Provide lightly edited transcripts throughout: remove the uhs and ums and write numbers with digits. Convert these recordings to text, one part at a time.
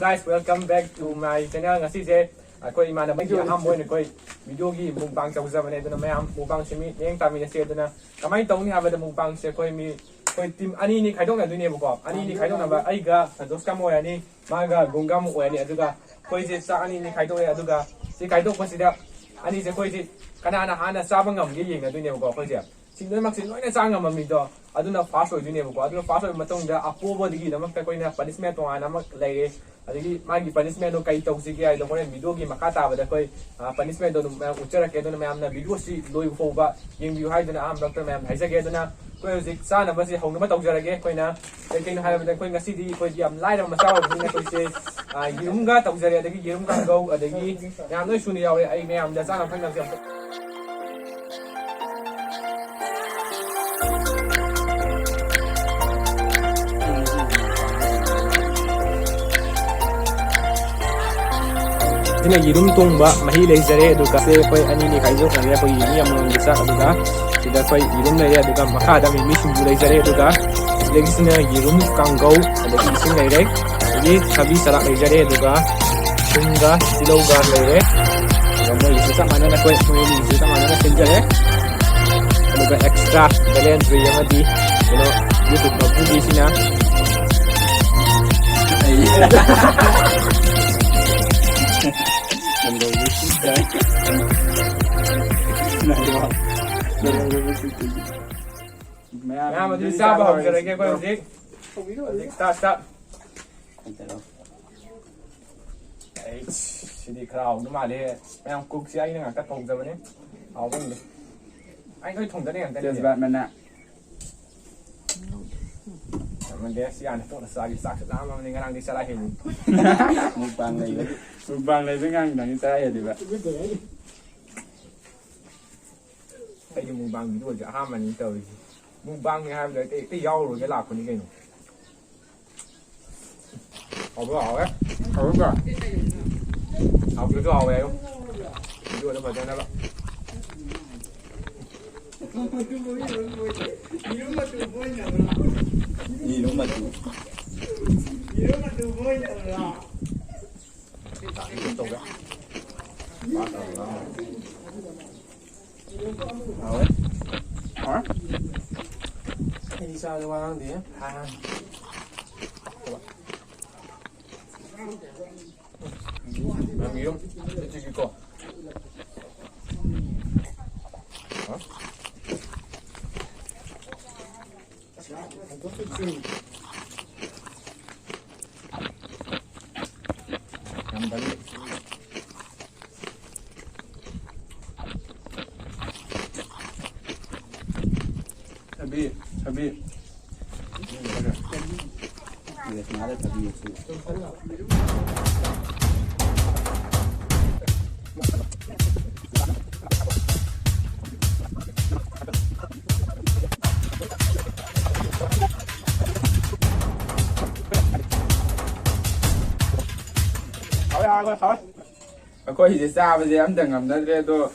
guys, welcome back to my channel. Ngasi se koi imana mai ham boy ne koi video gi mukbang chawza bane duna mayam mukbang se mi yeng tamina se duna kamai tong ni ha ba mukbang se koi mi koi team ani ni khaidong na duni bu ko ani ni khaidong na ba ai ga dos kam oya ni ma ga gongam oya ni aduga koi se sa ani ni khaidong ya aduga si khaidong ko sida ani se koi si kana na hana sa bangam gi yeng na duni bu ko koi se sinoi mak sin loina sa ngam mi do aduna fast oy duni bu ko aduna fast oy matong da apobo digi namak koi na punishment to ana mak lai adigi magi punishment no kai tawsi ge ai do koren video gi makata ba da koi punishment do uchara ke do na mam na video si loi fo ba yeng view hai duna am doctor mam hai jage duna koi zik sa na ba si hong na tawjara ge koi na kai na hai ba koi ngasi di koi yam lai ra ma sa ba ni koi se yirum ga tawjara adigi yirum ga go adigi yam noi suni yawe ai me am da sa na phang na se ini yirum tungba mahi leizare aduga se koi ani ni khaijo khare koi ni amon bisa aduga sida koi yirum le aduga makha da mi sim bu leizare aduga legisina yirum kangau adagi isin leire ini sabi sara leizare aduga sunga silauga leire gammo isa mana na koi koi ni isa mana na senjare aduga extra balance ri amadi youtube ma bu disina Nah, mesti sabar hok jare ke kau zik. Start. Sini kerau tu malah, yang cook si ai nak kat thong jam ni. Awak ni. Ai kau thong jam ni kan? Just bad mana. Dia si anak tu nak sakit nama ni ngarang di salah ini. Mukbang lagi dengan nang saya di ba. Cái gì mùng băng ví dụ ham mà những tờ mùng băng thì ham đấy cái dâu rồi cái lạc của những cái nó học cái học ấy học cái học về không ví dụ nó phải cho nó bạn Ni rumah tu. Hả? Đi sao cho ăn thì ăn gì không? Chỉ cái cỏ. Hả? Làm bánh. Habib. Yes, nada tadi itu. Aku hidup sahaja jam dengan dia tu.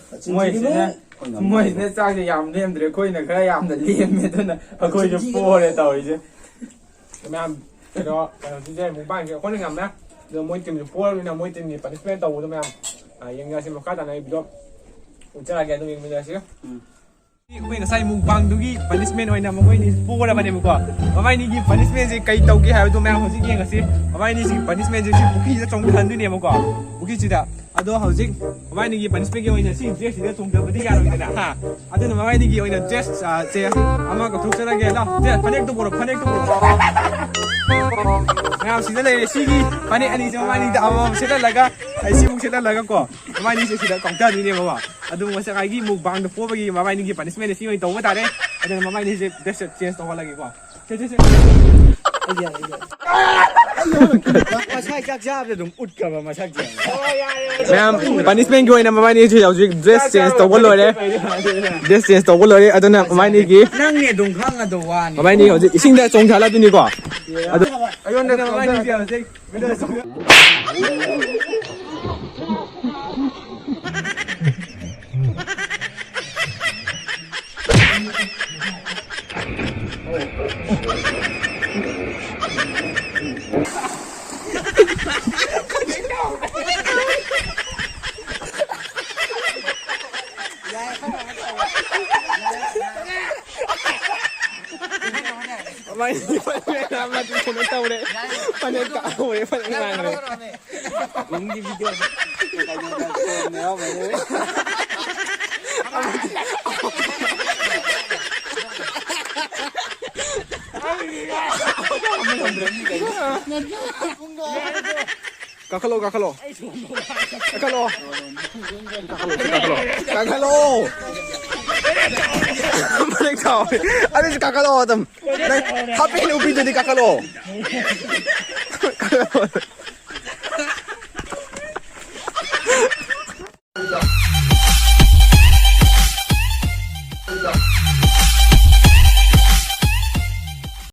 Moi ne sa je yam nem dre koi na kha yam da liem me tu na koi je po le tao je Mà cái đó thì đây mùng băng cái con này ngầm đó rồi mỗi tìm được phố là mỗi tìm được punishment tàu thôi màยังไงสิมาคัดอะไรบิดอุจจาระแกตัวเองไม่ได้สินี่กูเป็นใส่มุงบังดูกี้ punishment ไว้นะมันไม่นี่ปูอะไรมาเนี่ยมึงก็ไม่นี่กี่ punishment สิไก่เต่ากี่หายไปตัวแมวเขาสิยังไงสิไม่นี่สิ punishment สิบุกี้จะจงทันด้วยเนี่ยมึงก็บุกี้สิเด้อaduh housing mai ni gi punishment gi oina si dress de tung de badi yaro ina ha adu mai ni gi oina dress se ama ko thuk sara ge la de panek to boro ngam si le si gi panek ani jo mai ni da ama se la laga ai si muk se la laga ko mai ni se da kong ta ni ne ba adu mo se kai gi muk bang de po ba gi mai ni gi punishment si oi to ba ta de adu mai ni se dress change to la gi ko se Masak jak dia dong ut ka masak jak. Ma'am, punishment gi oina mamai ni je dress change to bo lo de dress change to bo lo de aduna mamai ni gi Nang ni dong khang ado wan. mamai ni hoji ising da chong thala tu ni ko adu Ayon na mamai ni dia hoji. Mai pala mati ko na tawre. Panig ka awre panig ngangre. Hindi video. Kakalo. Balik tao. Ano si kakalo tam? Happy ni upi jadi kakalo.